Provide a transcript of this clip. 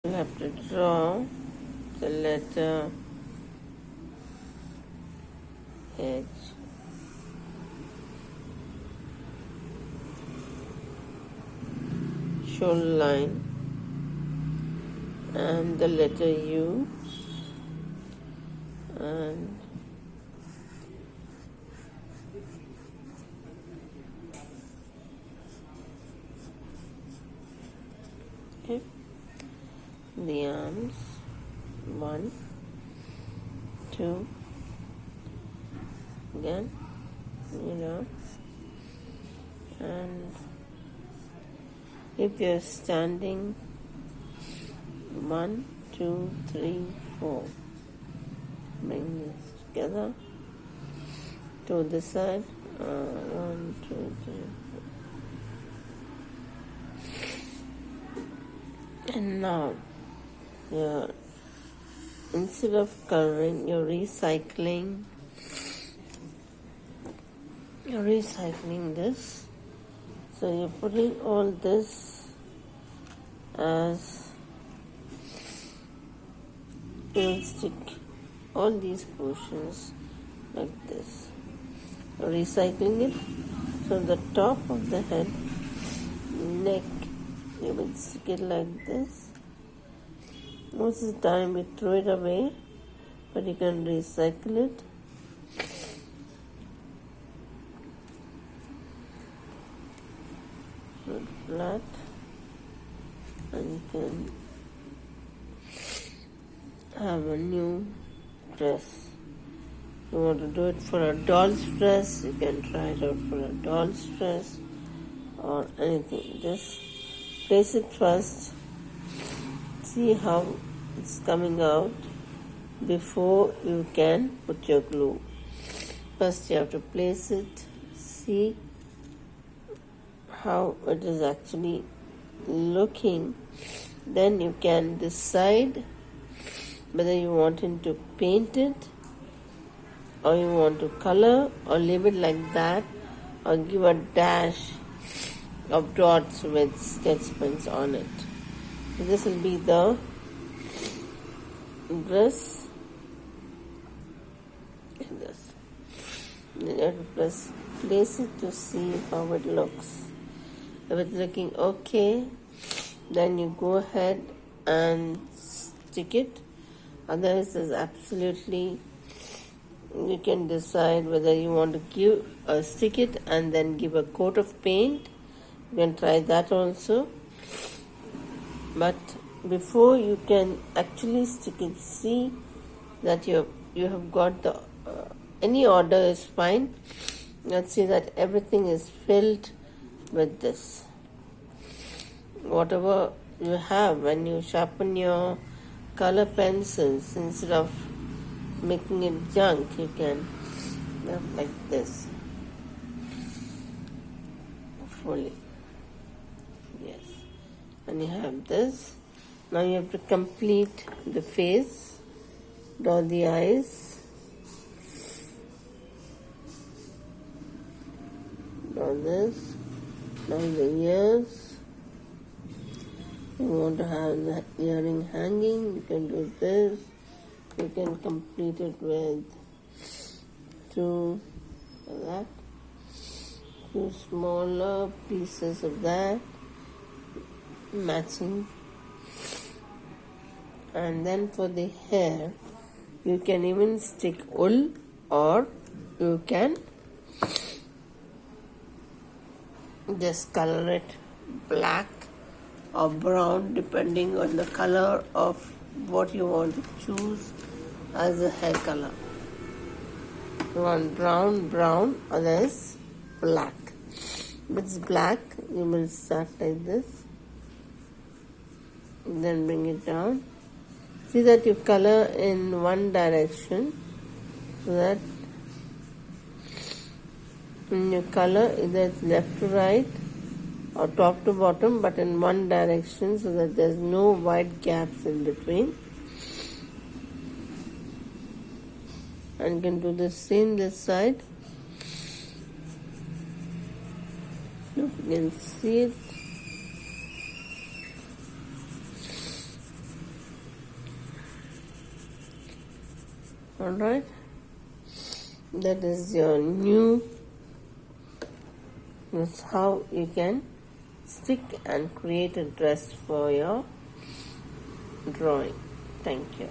You'll have to draw the letter H. Shoulder line and the letter U and okay. The arms 1, 2, again, and if you're standing 1, 2, 3, 4, bring this together to this side, 1, 2, 3, 4. And now instead of coloring, you're recycling this. So you're putting all this as you'll stick all these portions like this. You're recycling it. So the top of the head, neck, you will stick it like this. Most of the time we throw it away, but you can recycle it. Flat, and you can have a new dress. You want to do it for a doll's dress, you can try it out for a doll's dress or anything. Just place it first, see how it's coming out before you can put your glue. First you have to place it, see how it is actually looking. Then you can decide whether you want him to paint it or you want to color or leave it like that or give a dash of dots with sketch pens on it. So this will be the dress. Like this. You have to place it to see how it looks. If it's looking okay, then you go ahead and stick it. Otherwise, there's absolutely, you can decide whether you want to stick it and then give a coat of paint. You can try that also. But before you can actually stick it, see that you have got the any order is fine. Let's see that everything is filled with this. Whatever you have when you sharpen your color pencils, instead of making it junk, you can have like this fully. Yes, and you have this. Now you have to complete the face, draw the eyes, draw this. Now the ears. You want to have the earring hanging, you can do this. You can complete it with two smaller pieces of that matching. And then for the hair, you can even stick wool or you can just color it black or brown depending on the color of what you want to choose as a hair color. You want brown, otherwise black. If it's black, you will start like this, then bring it down. See that you color in one direction, so that when you color either it's left to right or top to bottom, but in one direction, so that there's no wide gaps in between. And you can do the same this side. Look, you can see it. Alright, that is your new, that's how you can stick and create a dress for your drawing. Thank you.